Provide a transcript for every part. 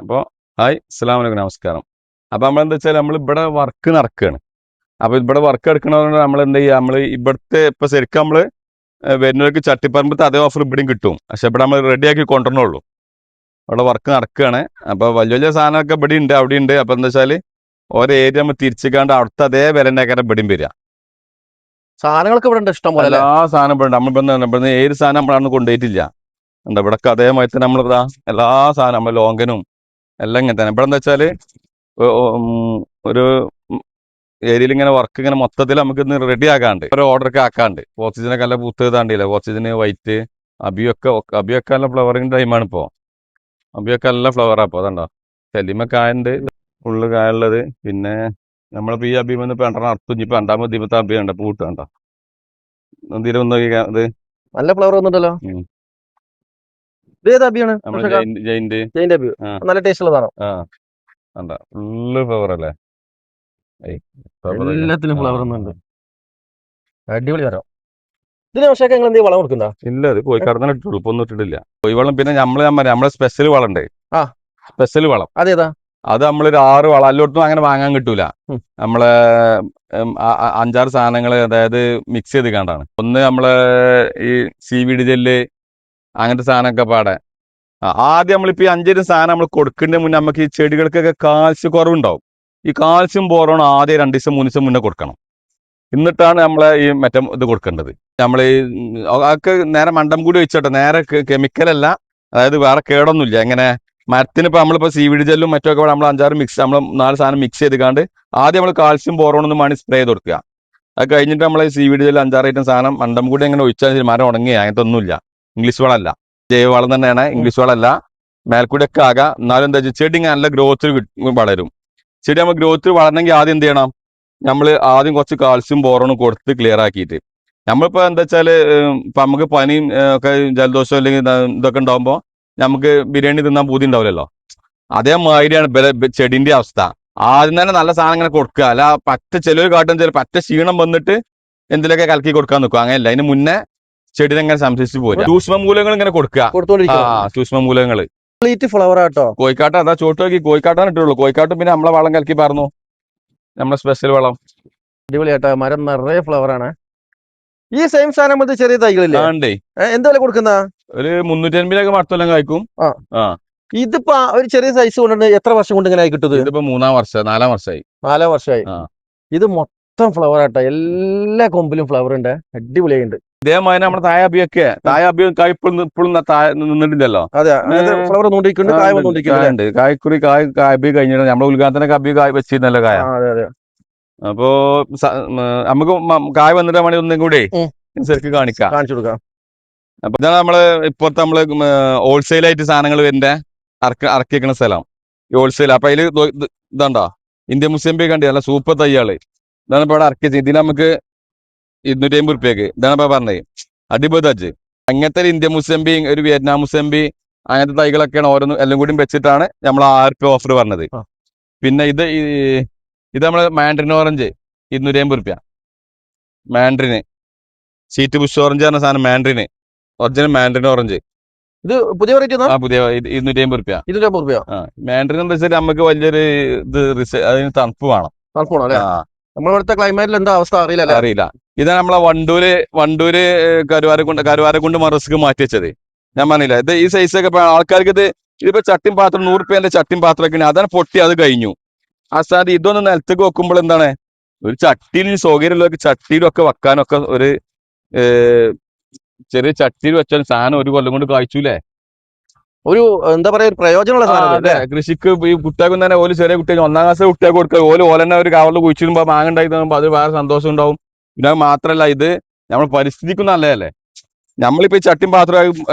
അപ്പോൾ ഹായ് അസ്സലാമു അലൈക്കും നമസ്കാരം. അപ്പോൾ നമ്മളെന്താ വെച്ചാൽ നമ്മൾ ഇവിടെ വർക്ക് നടക്കുകയാണ്. അപ്പോൾ ഇവിടെ വർക്ക് എടുക്കണതുകൊണ്ട് നമ്മൾ എന്ത് ചെയ്യുക, നമ്മൾ ഇവിടുത്തെ ഇപ്പോൾ ശരിക്കും നമ്മൾ വരുന്നവർക്ക് ചട്ടിപ്പറമ്പത്തെ അതേ ഓഫർ ഇവിടെയും കിട്ടും. പക്ഷെ ഇവിടെ നമ്മൾ റെഡിയാക്കി കൊണ്ടുവരണുള്ളൂ. അവിടെ വർക്ക് നടക്കുകയാണ്. അപ്പോൾ വലിയ വലിയ സാധനമൊക്കെ ഇവിടെ ഉണ്ട്, അവിടെ ഉണ്ട്. അപ്പോൾ എന്താ വെച്ചാൽ ഓരോ ഏരിയ നമ്മൾ തിരിച്ചിക്കാണ്ട് അവിടുത്തെ അതേ വിലൻ്റെക്കാരം ഇവിടെയും വരിക. സാധനങ്ങളൊക്കെ ഇവിടെ ഉണ്ട് ഇഷ്ടം പോലെ എല്ലാ സാധനം ഇവിടെ ഉണ്ട്. നമ്മളിവിടെ ഏത് സാധനം നമ്മളന്ന് കൊണ്ടുപോയിട്ടില്ല. ഉണ്ട് ഇവിടൊക്കെ അതേമാതിരി തന്നെ നമ്മളിതാ എല്ലാ സാധനം നമ്മൾ ലോങ്കനും എല്ലാം ഇങ്ങനെ തന്നെ. ഇവിടെ എന്താ വെച്ചാല് ഒരു ഏരിയയിൽ ഇങ്ങനെ വർക്ക് ഇങ്ങനെ മൊത്തത്തിൽ നമുക്ക് ഇന്ന് റെഡി ആക്കാണ്ട് ഒരു ഓർഡറൊക്കെ ആക്കാണ്ട്. ഓക്സിജനൊക്കെ നല്ല പൂത്ത് താണ്ടില്ല, ഓക്സിജന് വൈറ്റ് അബിയൊക്കെ നല്ല ഫ്ലവറിങ് ടൈമാണ് ഇപ്പോൾ. അബിയൊക്കെ നല്ല ഫ്ലവറാ ഇപ്പോൾ. അതുണ്ടോ സെലിമ കായുണ്ട്, ഫുള്ള് കായുള്ളത്. പിന്നെ നമ്മളിപ്പോൾ ഈ അബി വന്ന് രണ്ടെണ്ണം അർത്ഥം ഇപ്പൊ രണ്ടാമത് ദീപത്തെ അബി ഉണ്ട് പൂട്ട് കണ്ടോ. എന്തെങ്കിലും ഇത് നല്ല ഫ്ലവർ വന്നിട്ടല്ലോ. ഇത് അബിയാണ് ജയിന്റ് അബി, നല്ല ടേസ്റ്റ് ഉള്ളതാണ്. ഫുള്ള് ഫ്ലവർ അല്ലേ, എല്ലാത്തിലും ഫ്ലവർ ഒന്നുണ്ട്. അടിപൊളി തരാം. ഇതിന് പക്ഷേ നിങ്ങൾ എന്തെങ്കിലും വളം കൊടുക്കണ്ട? ഇല്ല, ഇത് കോഴിക്കാടനെ ഇട്ടുള്ളൂ, ഇപ്പൊ ഒന്നും ഇട്ടിട്ടില്ല. കോഴിവളം പിന്നെ നമ്മളെ സ്പെഷ്യൽ വളം ഉണ്ട്. സ്പെഷ്യൽ വളം അതേതാ? അത് നമ്മളൊരു 6 വളം എല്ലായിടത്തും അങ്ങനെ വാങ്ങാൻ കിട്ടൂല. നമ്മളെ 5-6 സാധനങ്ങൾ അതായത് മിക്സ് ചെയ്ത് കണ്ടാണ്. ഒന്ന് നമ്മളെ ഈ സീവീഡ് ജെല്ല് അങ്ങനത്തെ സാധനമൊക്കെ പാടെ. ആദ്യം നമ്മളിപ്പോൾ ഈ 5 സാധനം നമ്മൾ കൊടുക്കുന്നതിന് മുന്നേ നമുക്ക് ഈ ചെടികൾക്കൊക്കെ കാൽസ്യം കുറവുണ്ടാവും. ഈ കാൽസ്യം ബോറോൺ ആദ്യം 2 ദിവസം 3 ദിവസം മുന്നേ കൊടുക്കണം. എന്നിട്ടാണ് നമ്മളെ ഈ മറ്റേ ഇത് കൊടുക്കേണ്ടത്. നമ്മൾ ഈ അതൊക്കെ നേരെ മണ്ടം കൂടി വെച്ചോട്ടെ, നേരെ കെമിക്കലല്ല, അതായത് വേറെ കേടൊന്നുമില്ല. എങ്ങനെ മരത്തിന് ഇപ്പോൾ നമ്മളിപ്പോൾ സീവീഡ് ജെല്ലും മറ്റൊക്കെ നമ്മൾ 5-6 നമ്മൾ 4 സാധനം മിക്സ് ചെയ്തുകൊണ്ട് ആദ്യം നമ്മൾ കാൽസ്യം ബോറോണൊന്നും വേണ്ടി സ്പ്രേ ചെയ്ത് കൊടുക്കുക. അത് കഴിഞ്ഞിട്ട് നമ്മൾ സീവീഡ് ജെല്ല് 5-6 ഐറ്റം സാധനം മണ്ടം കൂടി അങ്ങനെ ഒഴിച്ചാൽ മരം ഉണങ്ങിയ അങ്ങനത്തെ ഒന്നുമില്ല. ഇംഗ്ലീഷ് വളമല്ല, ജൈവ വളം തന്നെയാണ്, ഇംഗ്ലീഷ് വളമല്ല. മേൽക്കൂടെയൊക്കെ ആകാം. എന്നാലും എന്താ വെച്ചാൽ ചെടി നല്ല ഗ്രോത്തിൽ വളരും. ചെടി നമ്മൾ ഗ്രോത്തിൽ വളരണമെങ്കിൽ ആദ്യം എന്ത് ചെയ്യണം, നമ്മൾ ആദ്യം കുറച്ച് കാൽസ്യം ബോറോണും കൊടുത്ത് ക്ലിയർ ആക്കിയിട്ട്. നമ്മളിപ്പോൾ എന്താ വെച്ചാൽ ഇപ്പം നമുക്ക് പനിയും ഒക്കെ ജലദോഷം അല്ലെങ്കിൽ ഇതൊക്കെ ഉണ്ടാകുമ്പോൾ നമുക്ക് ബിരിയാണി തിന്നാൻ പൂതി ഉണ്ടാവില്ലല്ലോ. അതേമാതിരിയാണ് ചെടിന്റെ അവസ്ഥ. ആദ്യം തന്നെ നല്ല സാധനം ഇങ്ങനെ കൊടുക്കുക. അല്ല പറ്റ ചിലർ കാട്ടും ചില പറ്റ ക്ഷീണം വന്നിട്ട് എന്തിലൊക്കെ കലക്കി കൊടുക്കാൻ നിൽക്കുക. അങ്ങനെയല്ല, അതിന് മുന്നേ ചെടിനെ ഇങ്ങനെ സംരക്ഷിച്ച് പോരുക. സൂക്ഷ്മമൂലങ്ങൾ ഇങ്ങനെ കൊടുക്കുക. സൂക്ഷ്മമൂലങ്ങൾ ഫ്ലവർ ആട്ടോ. കോഴിക്കാട്ട അതാ ചോട്ട് നോക്കി കോഴിക്കാട്ടാണ് ഇട്ടുള്ളൂ. കോഴിക്കാട്ടും പിന്നെ നമ്മളെ വളം കലക്കി പറഞ്ഞു, നമ്മളെ സ്പെഷ്യൽ വളം. അടിപൊളിയാട്ടോ, മരം നിറയെ ഫ്ലവർ ആണ്. ഈ സെയിം സാധനം ചെറിയ തൈകളില്ലേ? എന്താ വില കൊടുക്കുന്ന? ഒരു 350 മടത്തെല്ലാം കഴിക്കും. ഇതിപ്പോ ഒരു ചെറിയ സൈസ് കൊണ്ട് എത്ര വർഷം കൊണ്ട് ഇങ്ങനെ ആയി കിട്ടുന്നത്? ഇതിപ്പോ 4 വർഷമായി. 4 വർഷമായി. ഇത് മൊത്തം ഫ്ലവർ ആട്ടോ, എല്ലാ കൊമ്പിലും ഫ്ലവർ ഉണ്ട്, അടിപൊളിയായിട്ടുണ്ട്. ഇതേമാതിരി നമ്മുടെ തായ അബിയും കായ് ഇപ്പോഴും നിന്നിട്ടില്ലല്ലോ. അതെ, ഫ്ലവർ കായുണ്ട്. കായ്ക്കുറി അബി കഴിഞ്ഞിട്ട് നമ്മളെ ഉദ്ഘാടനത്തിനൊക്കെ അബി കായ് വെച്ചിരുന്നല്ലോ കായ. അപ്പോ നമുക്ക് കായ വന്നിട്ട് വേണമെങ്കിൽ ഒന്നും കൂടി ശരിക്കും കാണിച്ചു കൊടുക്കാം. അപ്പൊ ഇതാണ് നമ്മള് ഇപ്പോഴത്തെ നമ്മള് ഹോൾസെയിലായിട്ട് സാധനങ്ങൾ വരുന്ന ഇറക്കി വെക്കുന്ന സ്ഥലം, ഈ ഹോൾസെയിൽ. അപ്പൊ അതില് ഇതാണ്ടോ ഇന്ത്യൻ മുസ്ലിംബി കണ്ടി നല്ല സൂപ്പർ തയ്യാള്. ഇതാണ് ഇപ്പൊ ഇവിടെ ഇറക്കി വെച്ചത്. ഇതിന് നമുക്ക് 250 റുപ്യക്ക്. ഇതാണ് ഇപ്പൊ പറഞ്ഞത്, അടിപൊളി തജ്ജ്. അങ്ങനത്തെ ഒരു ഇന്ത്യൻ മുസ്ലിംബി, ഒരു വിയറ്റ്നാം മുസ്ലിംബി, അങ്ങനത്തെ തൈകളൊക്കെയാണ് ഓരോന്നും എല്ലാം കൂടി വെച്ചിട്ടാണ് നമ്മൾ 6 റുപ്യ ഓഫർ പറഞ്ഞത്. പിന്നെ ഇത് നമ്മള് മാൻഡ്രിൻ ഓറഞ്ച് 250 റുപ്യ. മാൻഡ്രിന് സീറ്റ് ബുഷ് ഓറഞ്ച് പറഞ്ഞ സാധനം, മാൻഡ്രിന് ഒറിജിനൽ മാൻഡ്രിൻ ഓറഞ്ച്. ഇത് പുതിയ പുതിയ 250 റുപ്യ. മാൻഡ്രിൻ എന്താ വെച്ചാൽ നമുക്ക് വലിയൊരു അതിന് തണുപ്പ് വേണം. നമ്മളിവിടുത്തെ ക്ലൈമറ്റിൽ എന്താ അവസ്ഥ അറിയില്ല. ഇതാണ് നമ്മളെ വണ്ടൂര് കരുവാരക്കുണ്ട് മറസ്ക്ക് മാറ്റി വെച്ചത്. ഞാൻ പറഞ്ഞില്ല, ഇത് ഈ സൈസൊക്കെ ആൾക്കാർക്ക് ഇതിപ്പോ ചട്ടിയും പാത്രം 100 റുപ്യന്റെ ചട്ടിയും പാത്രമൊക്കെ അതാണ് പൊട്ടി, അത് കഴിഞ്ഞു. ആ സ്ഥാനത്ത് ഇതൊന്ന് നിലത്തേക്ക് വെക്കുമ്പോൾ എന്താണ്, ഒരു ചട്ടിയിൽ സൗകര്യമുള്ളവർക്ക് ചട്ടിയിലും ഒക്കെ വെക്കാനൊക്കെ ഒരു ചെറിയ ചട്ടിയിൽ വെച്ചാൽ സാധനം 1 കൊല്ലം കൊണ്ട് കായ്ച്ചൂലേ. ഒരു എന്താ പറയാ, ഒരു പ്രയോജനമുള്ള സാധനം. കൃഷിക്ക് ഈ കുട്ടികൾക്കും തന്നെ ഓല് ചെറിയ കുട്ടികൾ 1-ാം ക്ലാസ് കുട്ടികൾക്ക് കൊടുക്കുക. ഓലെന്നെ ഒരു കവറിൽ കുഴിച്ചിടുമ്പോ മാങ്ങ ഉണ്ടായി തരുമ്പോൾ അത് വേറെ സന്തോഷം ഉണ്ടാവും. പിന്നെ അത് മാത്രല്ല, ഇത് നമ്മൾ പരിസ്ഥിതിക്കും നല്ലതല്ലേ. നമ്മളിപ്പോ ഈ ചട്ടിയും പാത്രം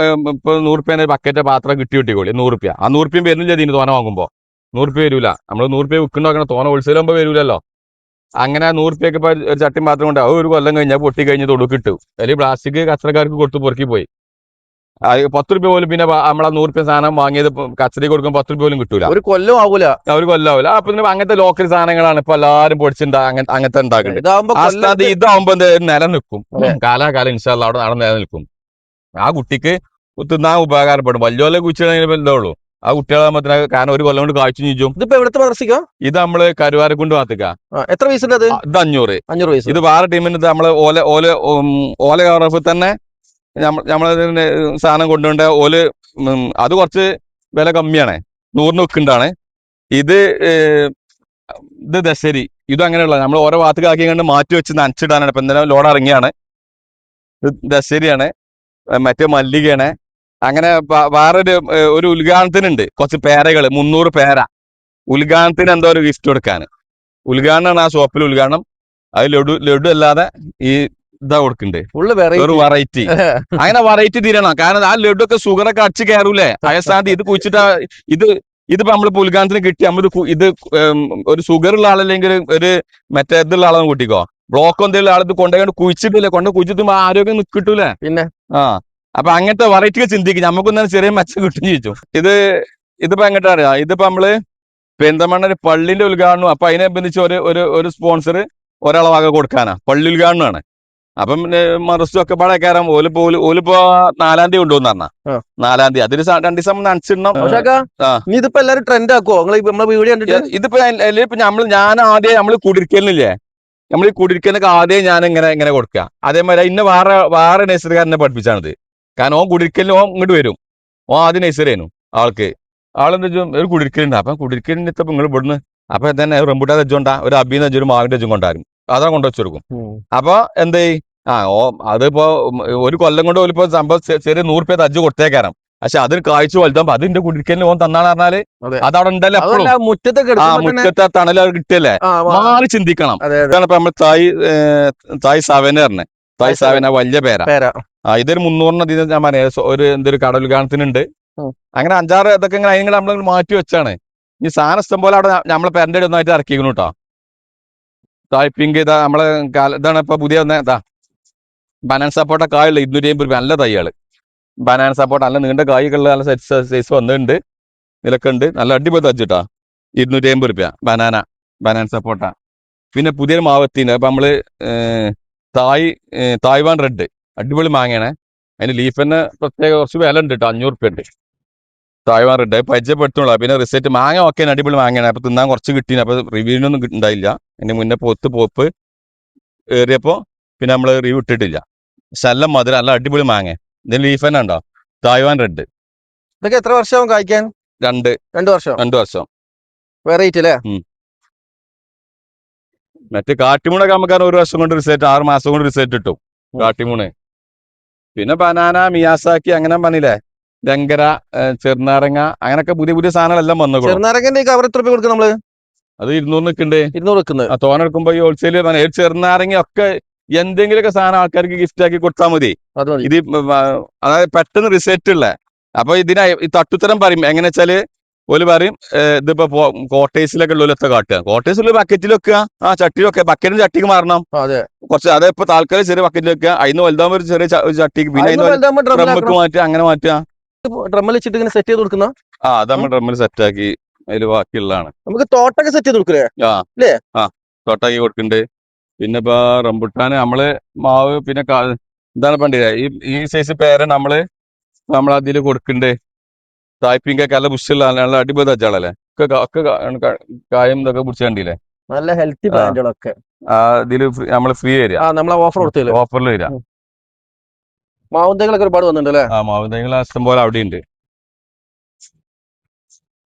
ഇപ്പൊ 100 റുപ്യേന്റെ ബക്കറ്റ് പാത്രം കിട്ടിക്കോളി 100 റുപ്യ. ആ 100 റുപ്യം വരുന്നില്ല ഇതിന് തോന വാങ്ങുമ്പോ. 100 റുപ്യ വരൂല. നമ്മൾ 100 റുപ്യ വിൽക്കണ്ടോ തോന ഹോൾസെയിൽ ആകുമ്പോൾ വരൂലല്ലോ. അങ്ങനെ 100 റുപ്യൊക്കെ ഇപ്പൊ ഒരു ചട്ടിയും പാത്രം കൊണ്ട് 1 കൊല്ലം കഴിഞ്ഞാൽ പൊട്ടി കഴിഞ്ഞ് തൊടുക്ക് കിട്ടും. അല്ലെങ്കിൽ പ്ലാസ്റ്റിക് കച്ചറക്കാർക്ക് കൊടുത്ത് പൊറുക്കി പോയി. 10 റുപ്യ പോലും പിന്നെ നമ്മളെ 100 റുപ്യ സാധനം വാങ്ങിയത് കച്ചറി കൊടുക്കുമ്പോൾ 10 റുപ്യ പോലും കിട്ടൂല. ഒരു കൊല്ലം ആവൂല. അപ്പൊ അങ്ങനത്തെ ലോക്കൽ സാധനങ്ങളാണ് ഇപ്പൊ എല്ലാരും അങ്ങനത്തെ ഉണ്ടാക്കുന്നത്. ഇതാവുമ്പോ നിലനിൽക്കും, കാലാകാലം ഇൻഷാല്ലാ അവിടെ നിലനിൽക്കും. ആ കുട്ടിക്ക് തിന്നാൻ ഉപകാരപ്പെടും. വലിയ കുഴിച്ചിട ഇതേ ഉള്ളൂ. ആ കുട്ടികളെ കാരണം ഒരു കൊല്ലം കൊണ്ട് കാഴ്ച ചോദിച്ചും. ഇതിപ്പോ എവിടുത്തെ മദ്രസിക്കോ? ഇത് നമ്മള് കരുവാരക്കുണ്ട് ഭാഗത്തേക്കാ. എത്ര പൈസ അത്? ഇത് 500. 500 പൈസ. ഇത് വേറെ ടീമിന് ഇത് നമ്മള് ഓല കവറപ്പിൽ തന്നെ നമ്മളെ സാധനം കൊണ്ടുകൊണ്ട് അത് കുറച്ച് വില കമ്മിയാണ്, 100 വെക്കുണ്ടാണ്. ഇത് ദശരി, ഇതും അങ്ങനെയുള്ള നമ്മൾ ഓരോ ഭാഗത്തേക്ക് ആക്കി കണ്ട് മാറ്റി വെച്ച് നനച്ചിടാനാണ്. ഇപ്പൊ എന്തെങ്കിലും ലോഡ് ഇറങ്ങിയാണ്. ഇത് ദശരിയാണ്, മറ്റേ മല്ലികയാണ്. അങ്ങനെ വേറൊരു ഒരു ഉദ്ഘാടനത്തിനുണ്ട് കുറച്ച് പേരകൾ, 300 പേര ഉദ്ഘാടനത്തിന് എന്തോ ഒരു ഗിഫ്റ്റ് കൊടുക്കാൻ. ഉദ്ഘാടനമാണ് ആ ഷോപ്പിൽ ഉദ്ഘാടനം. അത് ലഡു അല്ലാതെ ഈ ഇതാ കൊടുക്കുന്നുണ്ട്, ഒരു വെറൈറ്റി. അങ്ങനെ വെറൈറ്റി തീരണം. കാരണം ആ ലഡു ഒക്കെ ഷുഗറൊക്കെ അടിച്ച് കയറൂലേ അയസ്ഥാനത്ത്. ഇത് കുഴിച്ചിട്ട് ഇതിപ്പോ നമ്മളിപ്പോ ഉദ്ഘാടനത്തിന് കിട്ടി, നമ്മൾ ഇത് ഒരു ഷുഗർ ഉള്ള ആളല്ലെങ്കിൽ ഒരു മറ്റേ ഇതുള്ള ആളൊന്നും കൂട്ടിക്കോ, ബ്ലോക്ക് എന്തെങ്കിലും ആൾ ഇത് കൊണ്ടുപോയി കുഴിച്ചിട്ടില്ലേ, കുഴിച്ചിട്ടുമ്പോ ആരോഗ്യം കിട്ടൂലേ. പിന്നെ അപ്പൊ അങ്ങനത്തെ വെറൈറ്റികൾ ചിന്തിക്കും. നമുക്കൊന്നും ചെറിയ മെച്ചം കിട്ടും ചോദിച്ചു. ഇതിപ്പോ എങ്ങോട്ടാ അറിയാം, ഇതിപ്പോ നമ്മള് പെരിന്തൽമണ്ണ ഒരു പള്ളിന്റെ ഉദ്ഘാടനം. അപ്പൊ അതിനനുബന്ധിച്ച് ഒരു സ്പോൺസർ ഒരാളെ വക കൊടുക്കാനാ, പള്ളി ഉദ്ഘാടനമാണ്. അപ്പം മറസ്റ്റും ഒക്കെ പാടെ കയറാൻ ഓലിപ്പോ 4-ാം തീയതി കൊണ്ടുവന്ന് പറഞ്ഞ 4-ാം തീയതി അതൊരു 2 ദിവസം നനച്ചിടണം. ഇതിപ്പോ എല്ലാരും ട്രെൻഡ് ആക്കുവോ വീഡിയോ കണ്ടിട്ട്? ഇതിപ്പോ ഞാൻ ആദ്യം നമ്മള് കുടിരിക്കലില്ലേ, നമ്മൾ ഈ കുടിരിക്കലൊക്കെ ആദ്യം ഞാൻ ഇങ്ങനെ കൊടുക്കുക. അതേമാതിരി ഇന്നെ വേറെ നഴ്സറിക്കാരനെ പഠിപ്പിച്ചാണിത്. കാരണം ഓൻ കുടിരിക്കലിന് ഇങ്ങോട്ട് വരും. ആദ്യം നഴ്സറിയായിരുന്നു ആളെന്താ ഒരു കുടിരിക്കലുണ്ട്. അപ്പൊ കുടിരിക്കലിന് ഇപ്പൊ നിങ്ങൾ ഇവിടുന്ന് അപ്പൊ തന്നെ റംബൂട്ടാൻ തെജുകൊണ്ടാ, ഒരു അബീന്ന് ഒരു മാവിന്റെ തെജും കൊണ്ടാരും അതാ കൊണ്ടുവച്ചു കൊടുക്കും. അപ്പൊ എന്തേ അതിപ്പോ ഒരു കൊല്ലം കൊണ്ട് പോലിപ്പോ സംഭവം ചെറിയ 100 രൂപ തജ്ജ് കൊടുത്തേക്കാരം. പക്ഷെ അതിന് കാഴ്ച വലുതാകുമ്പോ അതിന്റെ കുടിരിക്കലിന് ഓൻ തന്നാന്ന് പറഞ്ഞാല് അതവിടെ ഉണ്ടല്ലോ എപ്പോഴും. മുറ്റത്തെ തണല് അത് കിട്ടിയല്ലേ, മാറി ചിന്തിക്കണം. ഇതാണ് ഇപ്പൊ നമ്മൾ തായ് സാവേന പറഞ്ഞത്. തായ് സാവേന വലിയ പേരാ. ഇതൊരു 300 ഞാൻ പറയാ എന്തൊരു കടൽ ഉദ്ഘാടനത്തിനുണ്ട്. അങ്ങനെ 5-6 ഇതൊക്കെ അതിങ്ങനെ നമ്മൾ മാറ്റി വെച്ചാണ്. ഈ സാധനം ഇഷ്ടം പോലെ അവിടെ നമ്മളെ പെരന്റെ ഒന്നായിട്ട് ഇറക്കിക്കണം കേട്ടോ. തായ്പിങ്ക് ഇതാ നമ്മളെ ഇതാണ് ഇപ്പൊ പുതിയ ബനാന സപ്പോട്ട കായുള്ള 250 രൂപ നല്ല തൈകള്. ബനാന സപ്പോട്ട നല്ല നീണ്ട കായ്കളുള്ള നല്ല സൈസ് വന്നിട്ടുണ്ട്, നിലക്കുണ്ട്. നല്ല അടിപൊളി തച്ചിട്ടാ 250 രൂപ ബനാന സപ്പോട്ട. പിന്നെ പുതിയൊരു മാവത്തിന് അപ്പൊ നമ്മള് തായ്വാൻ റെഡ് അടിപൊളി മാങ്ങയാണ്. അതിന് ലീഫ് തന്നെ പ്രത്യേക കുറച്ച് വില ഉണ്ട് കേട്ടോ, 500 രൂപ ഉണ്ട്. തായ്വാൻ റെഡ് പരിചയപ്പെടുത്തുള്ള. പിന്നെ റിസൾട്ട് മാങ്ങ ഒക്കെ അടിപൊളി മാങ്ങയാണ്. അപ്പൊ തിന്നാൻ കുറച്ച് കിട്ടീന്. അപ്പൊ റിവ്യൂവിനൊന്നും ഉണ്ടായില്ല. അതിന് മുന്നേ പോപ്പ് ഏറിയപ്പോ പിന്നെ നമ്മള് റിവ്യൂ ഇട്ടിട്ടില്ല. പക്ഷെ നല്ല മധുരം, നല്ല അടിപൊളി മാങ്ങ. ഇതിന് ലീഫ് തന്നെ ഉണ്ടോ, തായ്വാൻ റെഡ്. ഇതൊക്കെ എത്ര വർഷമാവും കായ്ക്കാൻ? 2 വർഷം. വെറൈറ്റി അല്ലേ? മറ്റേ കാട്ടിമൂണൊക്കെ നമുക്ക് 1 വർഷം കൊണ്ട് റിസൾട്ട്, 6 മാസം കൊണ്ട് റിസൾട്ട് കിട്ടും കാട്ടിമൂണ്. പിന്നെ ബനാന, മിയാസാക്കി അങ്ങനെ പറഞ്ഞില്ലേ, ലങ്കര, ചെറുനാരങ്ങ, അങ്ങനൊക്കെ പുതിയ സാധനങ്ങളെല്ലാം വന്നു. ചെറുനാരങ്ങന്റെ കവർ എത്ര രൂപ കൊടുക്കും നമ്മള്? അത് 200 നിൽക്കുന്നുണ്ട്. 200 വെക്കുന്നത്. തോനെ എടുക്കുമ്പോ ഈ ഹോൾസെയിൽ ചെറുനാരങ്ങ ഒക്കെ എന്തെങ്കിലുമൊക്കെ സാധനം ആൾക്കാർക്ക് ഗിഫ്റ്റ് ആക്കി കൊടുത്താൽ മതി. ഇത് അതായത് പെട്ടെന്ന് റിസൾട്ട് ഉള്ള. അപ്പൊ ഈ തട്ടുത്തരം പറയും എങ്ങനെ വെച്ചാല് ഓല് പറയും ഇതിപ്പോ കോട്ടേഴ്സിലൊക്കെ ഉള്ളൊക്കെ കാട്ടുക. കോട്ടേഴ്സിൽ ബക്കറ്റിൽ വെക്കുക, ചട്ടിയിൽ വെക്കുക. ബക്കറ്റിന് ചട്ടിക്ക് മാറണം കുറച്ച്. അതെപ്പോ താൽക്കാലം ചെറിയ ബക്കറ്റിൽ വെക്കുക, അതിന് വലുതാകുമ്പോൾ ഒരു ചെറിയ ചട്ടിക്ക്, പിന്നെ ഡ്രമ്മിക്ക് മാറ്റുക, അങ്ങനെ മാറ്റുക. ഡ്രമ്മിൽ വെച്ചിട്ട് ഇങ്ങനെ സെറ്റ് ചെയ്ത് കൊടുക്കുന്ന അത് നമ്മൾ ഡ്രമ്മിൽ സെറ്റ് ആക്കി അതിൽ ബാക്കിയുള്ളതാണ്. നമുക്ക് തോട്ടൊക്കെ സെറ്റ് ചെയ്ത് കൊടുക്കല്ലേ? തോട്ടാക്കി കൊടുക്കുന്നുണ്ട്. പിന്നെ ഇപ്പൊ റംബുട്ടാന് നമ്മള് മാവ് പിന്നെ എന്താണ് പണ്ടില്ല ഈ സൈസ് പേര നമ്മളതിൽ കൊടുക്കുന്നുണ്ട്. തായ്പിങ്കൊക്കെ നല്ല ബുഷുള്ള നല്ല അടിപൊളി തച്ചാളല്ലേ, ഒക്കെ കായം ഇതൊക്കെ പിടിച്ച് കണ്ടില്ലേ, നല്ല ഹെൽത്തി പ്ലാന്റുകളൊക്കെ ഇതില് നമ്മള് ഫ്രീ തരിക, ഓഫറിൽ വരിക. മാവുന്തൈകളൊക്കെ ഒരുപാട് വന്നിട്ടുണ്ട് അല്ലേ? മാവുന്തൈകൾ ഇഷ്ടം പോലെ അവിടെ ഉണ്ട്.